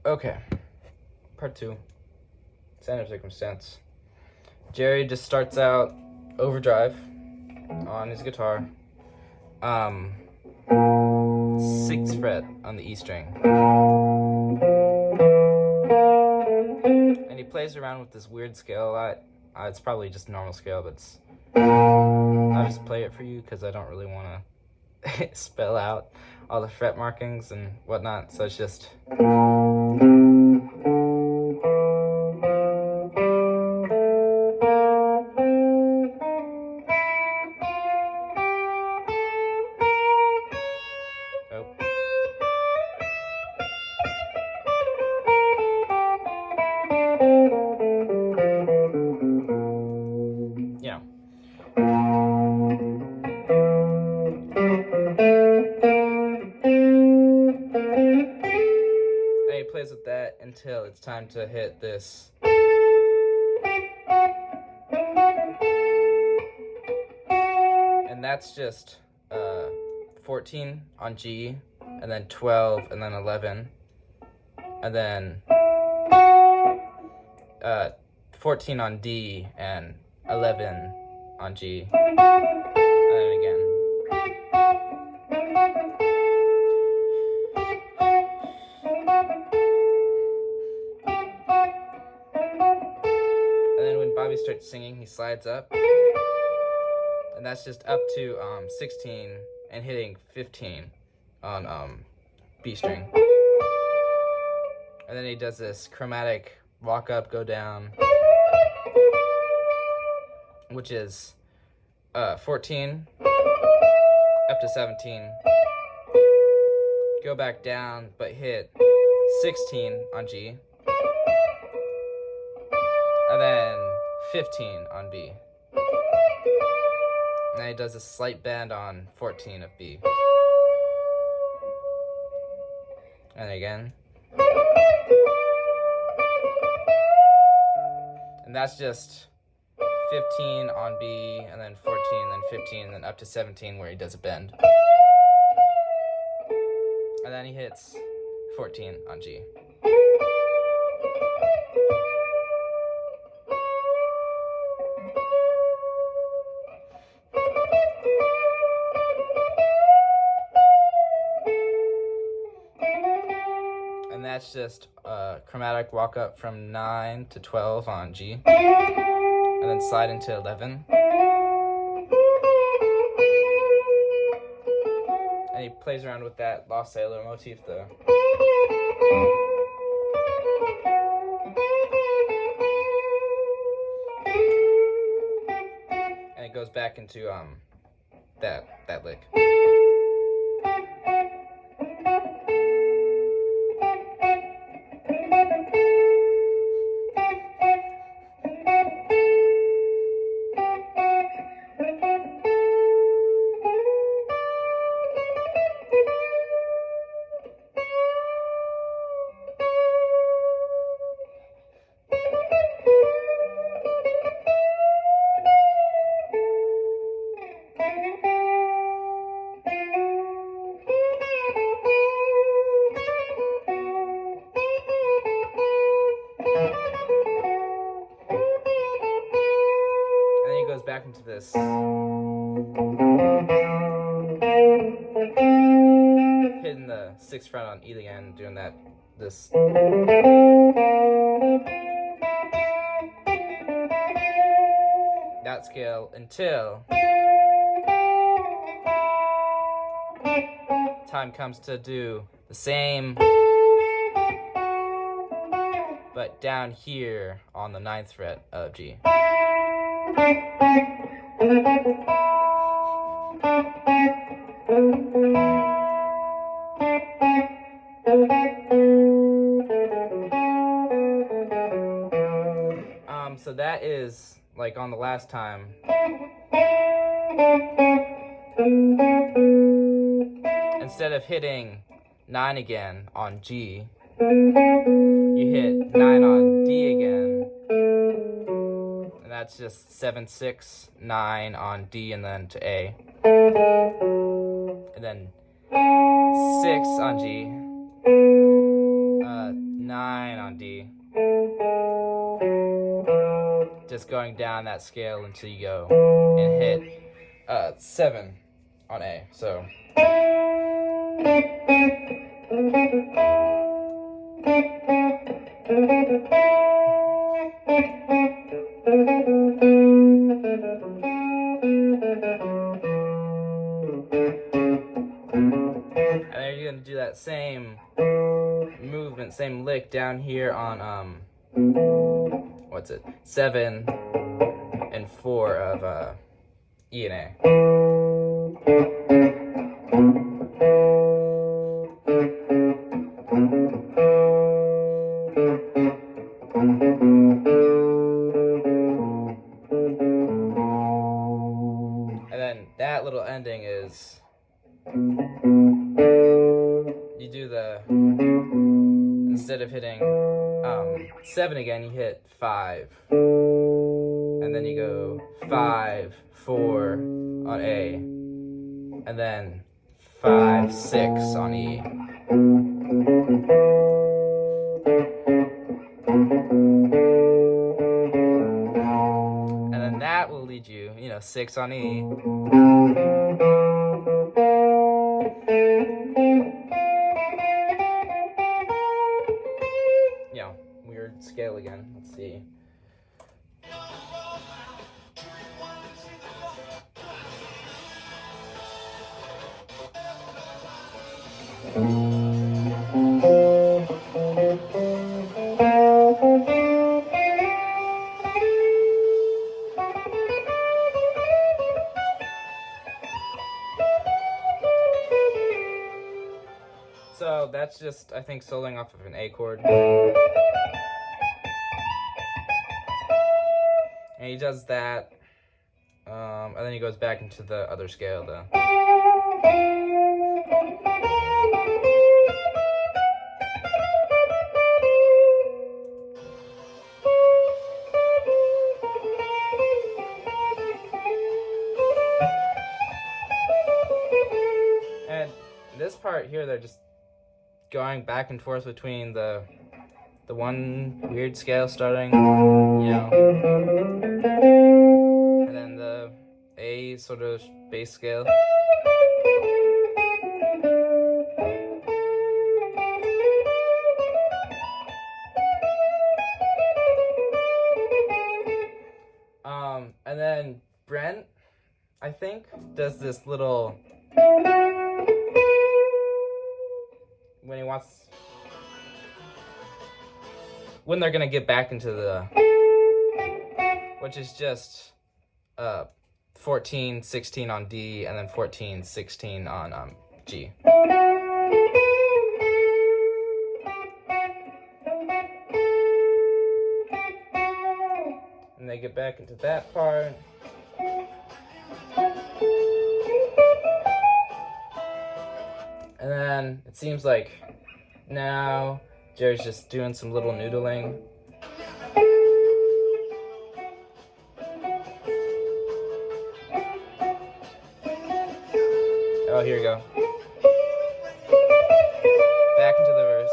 Okay, part 2. Center of circumstance. Jerry just starts out overdrive on his guitar. 6th fret on the E string. And he plays around with this weird scale a lot. It's probably just normal scale, but I'll just play it for you because I don't really want to spell out all the fret markings and whatnot. So it's just. Oh. You know. And he plays with that until it's time to hit this. And that's just 14 on G, and then 12, and then 11, and then 14 on D, and 11 on G, and then again. And then when Bobby starts singing, he slides up, and that's just up to 16 and hitting 15 on B string. And then he does this chromatic walk up, go down, which is 14 up to 17, go back down, but hit 16 on G, and then 15 on B. And then he does a slight bend on 14 of B. And again. And that's just 15 on B, and then 14, then 15, and then up to 17 where he does a bend. And then he hits 14 on G. And that's just a chromatic walk up from 9 to 12 on G, and then slide into 11. And he plays around with that Lost Sailor motif though. And it goes back into that lick. Goes back into this hitting the 6th fret on E again, doing this that scale until time comes to do the same, but down here on the 9th fret of G. So that is like on the last time. Instead of hitting 9 again on G, you hit 9 on D again. And that's just 7, 6, 9 on D, and then to A. And then 6 on G, 9 D. Just going down that scale until you go and hit 7 on A. So. And then you're gonna do that same movement, same lick down here on what's it? 7 and 4 of E and A. And then that little ending is you do the, instead of hitting 7 again, you hit 5. And then you go 5, 4 on A. And then 5, 6 on E. And then that will lead you, 6 on E. Weird scale again. Let's see. So that's just, I think, soloing off of an A chord. And he does that, and then he goes back into the other scale, though. And this part here, they're just going back and forth between the one weird scale starting, and then the A sort of bass scale. And then Brent, I think, does this little, when they're gonna get back into the, which is just 14, 16 on D, and then 14, 16 on G. And they get back into that part. And then it seems like now Jerry's just doing some little noodling. Oh, here we go. Back into the verse.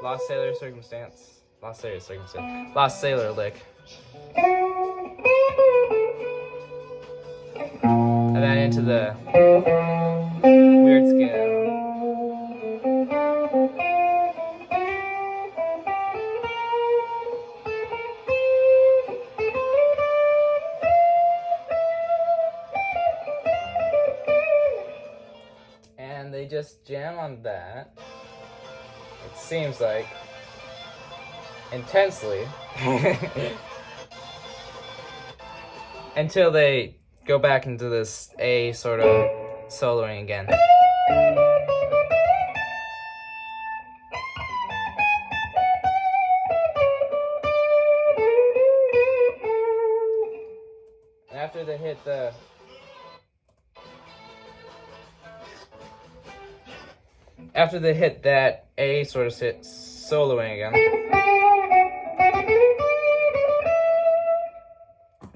Lost Sailor Circumstance. Lost Sailor Circumstance. Lost Sailor Lick. And then into the weird scale. And they just jam on that. It seems like intensely until they go back into this A sort of soloing again. And after they hit the that A sort of soloing again,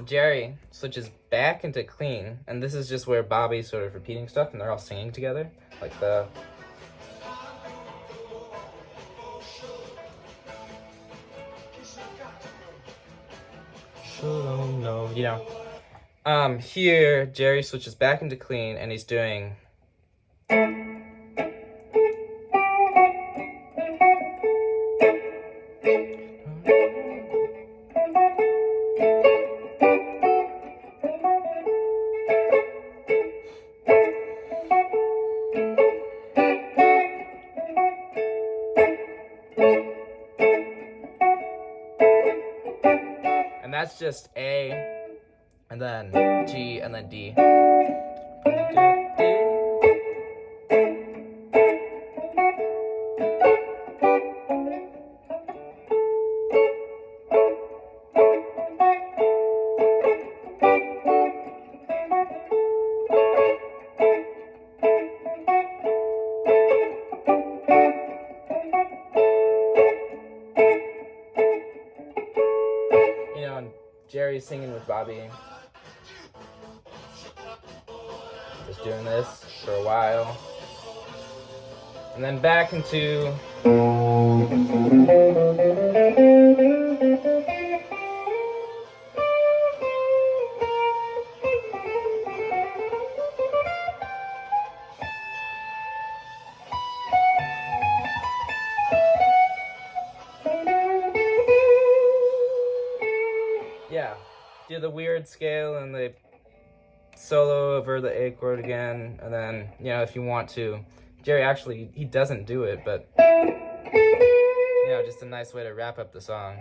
Jerry switches back into clean, and this is just where Bobby's sort of repeating stuff, and they're all singing together, like the. No, you know. Here Jerry switches back into clean, and he's doing. And that's just A, and then G, and then D. You know, and Jerry's singing with Bobby. Just doing this for a while. And then back into. Yeah, do the weird scale and the solo over the A chord again, and then, you know, if you want to, Jerry actually, he doesn't do it, but, you know, just a nice way to wrap up the song.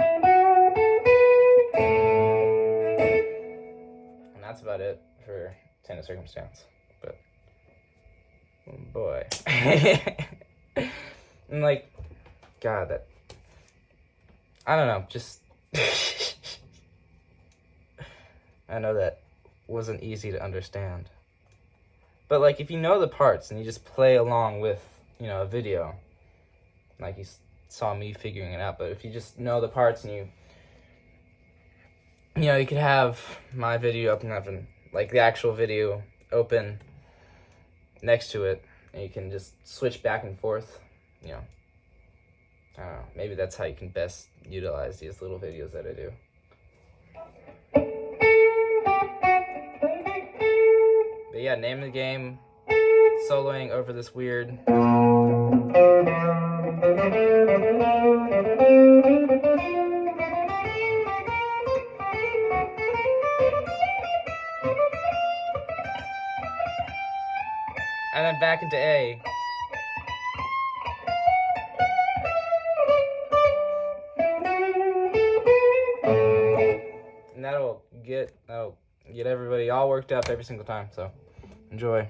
And that's about it for Ten of Circumstance, but, oh boy. And like, God, that, I don't know, just, I know that wasn't easy to understand. But like, if you know the parts and you just play along with, you know, a video, like you saw me figuring it out, but if you just know the parts and you know, you could have my video open up and like the actual video open next to it, and you can just switch back and forth, you know. I don't know, maybe that's how you can best utilize these little videos that I do. But yeah, name of the game, soloing over this weird. And then back into A. And that'll get everybody all worked up every single time, so enjoy.